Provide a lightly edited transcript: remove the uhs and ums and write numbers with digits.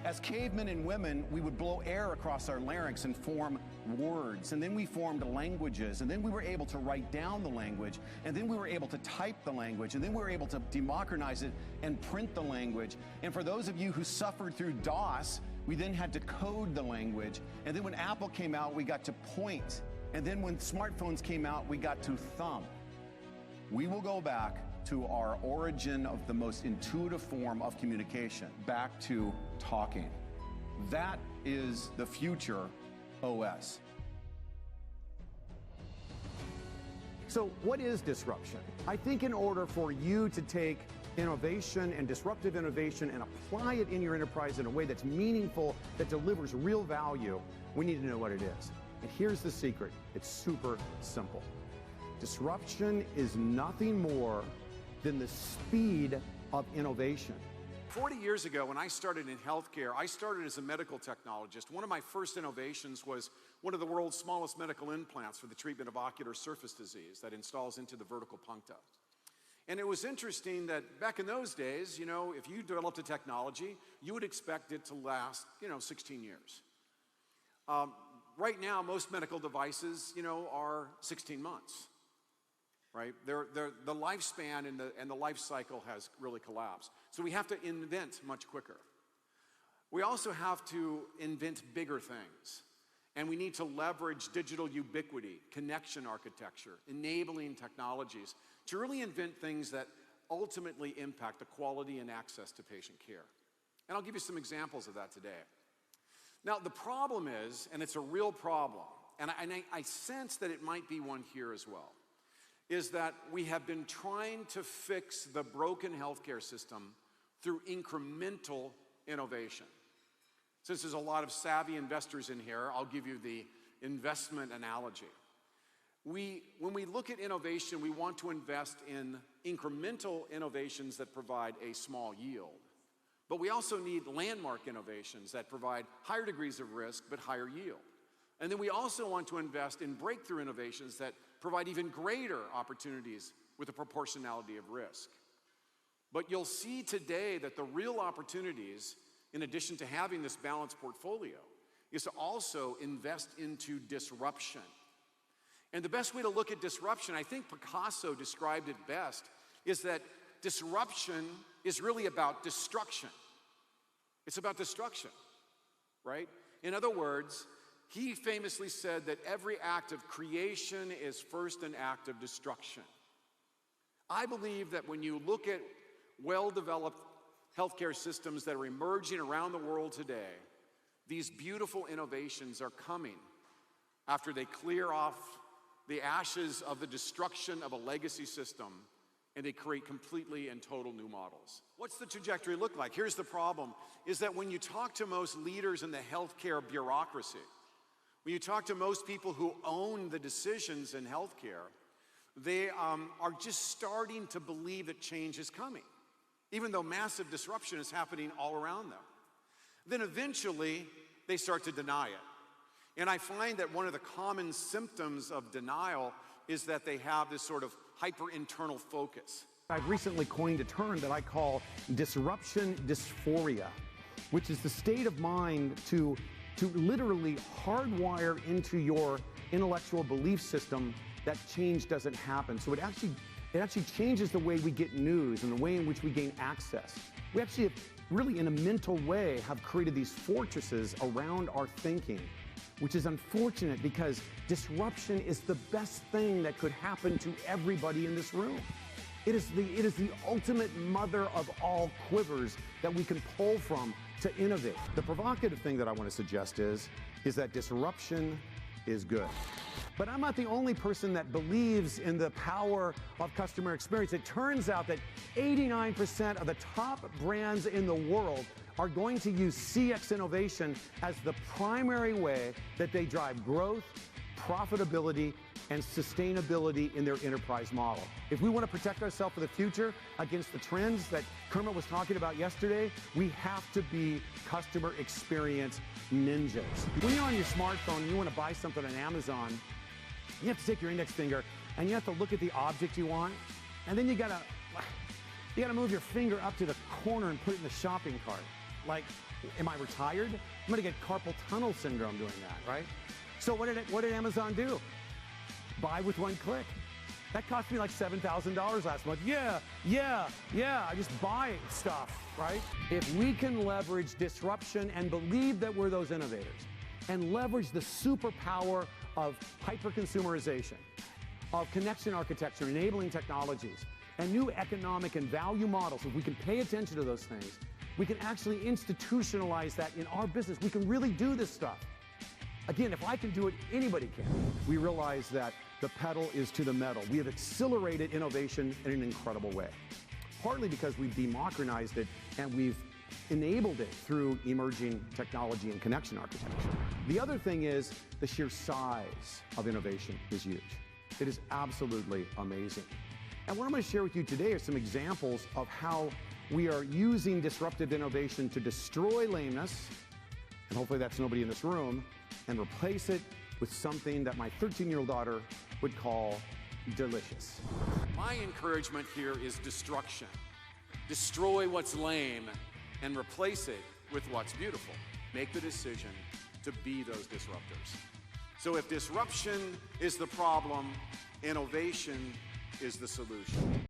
As cavemen and women, we would blow air across our larynx and form words, and then we formed languages, and then we were able to write down the language, and then we were able to type the language, and then we were able to democratize it and print the language. And for those of you who suffered through DOS, we then had to code the language, and then when Apple came out, we got to point, and then when smartphones came out, we got to thumb. We will go back to our origin of the most intuitive form of communication, back to talking. That is the future OS. So what is disruption? I think in order for you to take innovation and disruptive innovation and apply it in your enterprise in a way that's meaningful, that delivers real value, we need to know what it is. And here's the secret. It's super simple. Disruption is nothing more than the speed of innovation. 40 years ago, when I started in healthcare, I started as a medical technologist. One of my first innovations was one of the world's smallest medical implants for the treatment of ocular surface disease that installs into the vertical puncta. And it was interesting that back in those days, if you developed a technology, you would expect it to last, 16 years. Right now, most medical devices, are 16 months. Right? The lifespan and the life cycle has really collapsed. So we have to invent much quicker. We also have to invent bigger things. And we need to leverage digital ubiquity, connection architecture, enabling technologies to really invent things that ultimately impact the quality and access to patient care. And I'll give you some examples of that today. Now, the problem is, and it's a real problem, and I sense that it might be one here as well, is that we have been trying to fix the broken healthcare system through incremental innovation. Since there's a lot of savvy investors in here, I'll give you the investment analogy. When we look at innovation, we want to invest in incremental innovations that provide a small yield. But we also need landmark innovations that provide higher degrees of risk but higher yield. And then we also want to invest in breakthrough innovations that provide even greater opportunities with a proportionality of risk. But you'll see today that the real opportunities, in addition to having this balanced portfolio, is to also invest into disruption. And the best way to look at disruption, I think Picasso described it best, is that disruption is really about destruction. It's about destruction, right? In other words, he famously said that every act of creation is first an act of destruction. I believe that when you look at well-developed healthcare systems that are emerging around the world today, these beautiful innovations are coming after they clear off the ashes of the destruction of a legacy system and they create completely and total new models. What's the trajectory look like? Here's the problem, is that when you talk to most leaders in the healthcare bureaucracy, when you talk to most people who own the decisions in healthcare, they are just starting to believe that change is coming, even though massive disruption is happening all around them. Then eventually, they start to deny it. And I find that one of the common symptoms of denial is that they have this sort of hyper-internal focus. I've recently coined a term that I call disruption dysphoria, which is the state of mind to literally hardwire into your intellectual belief system that change doesn't happen. So it actually changes the way we get news and the way in which we gain access. We actually have really, in a mental way, have created these fortresses around our thinking, which is unfortunate because disruption is the best thing that could happen to everybody in this room. It is the ultimate mother of all quivers that we can pull from to innovate. The provocative thing that I want to suggest is that disruption is good. But I'm not the only person that believes in the power of customer experience. It turns out that 89% of the top brands in the world are going to use CX innovation as the primary way that they drive growth, profitability, and sustainability in their enterprise model. If we want to protect ourselves for the future against the trends that Kermit was talking about yesterday, we have to be customer experience ninjas. When you're on your smartphone and you want to buy something on Amazon, you have to take your index finger and you have to look at the object you want, and then you gotta move your finger up to the corner and put it in the shopping cart. Like, am I retired? I'm going to get carpal tunnel syndrome doing that, right? So what did Amazon do? Buy with one click. That cost me like $7,000 last month. Yeah, I just buy stuff, right? If we can leverage disruption and believe that we're those innovators, and leverage the superpower of hyper-consumerization, of connection architecture, enabling technologies, and new economic and value models, if we can pay attention to those things, we can actually institutionalize that in our business. We can really do this stuff. Again, if I can do it, anybody can. We realize that the pedal is to the metal. We have accelerated innovation in an incredible way, partly because we've democratized it and we've enabled it through emerging technology and connection architecture. The other thing is the sheer size of innovation is huge. It is absolutely amazing. And what I'm going to share with you today are some examples of how we are using disruptive innovation to destroy lameness, and hopefully that's nobody in this room, and replace it with something that my 13-year-old daughter would call delicious. My encouragement here is destruction. Destroy what's lame and replace it with what's beautiful. Make the decision to be those disruptors. So if disruption is the problem, innovation is the solution.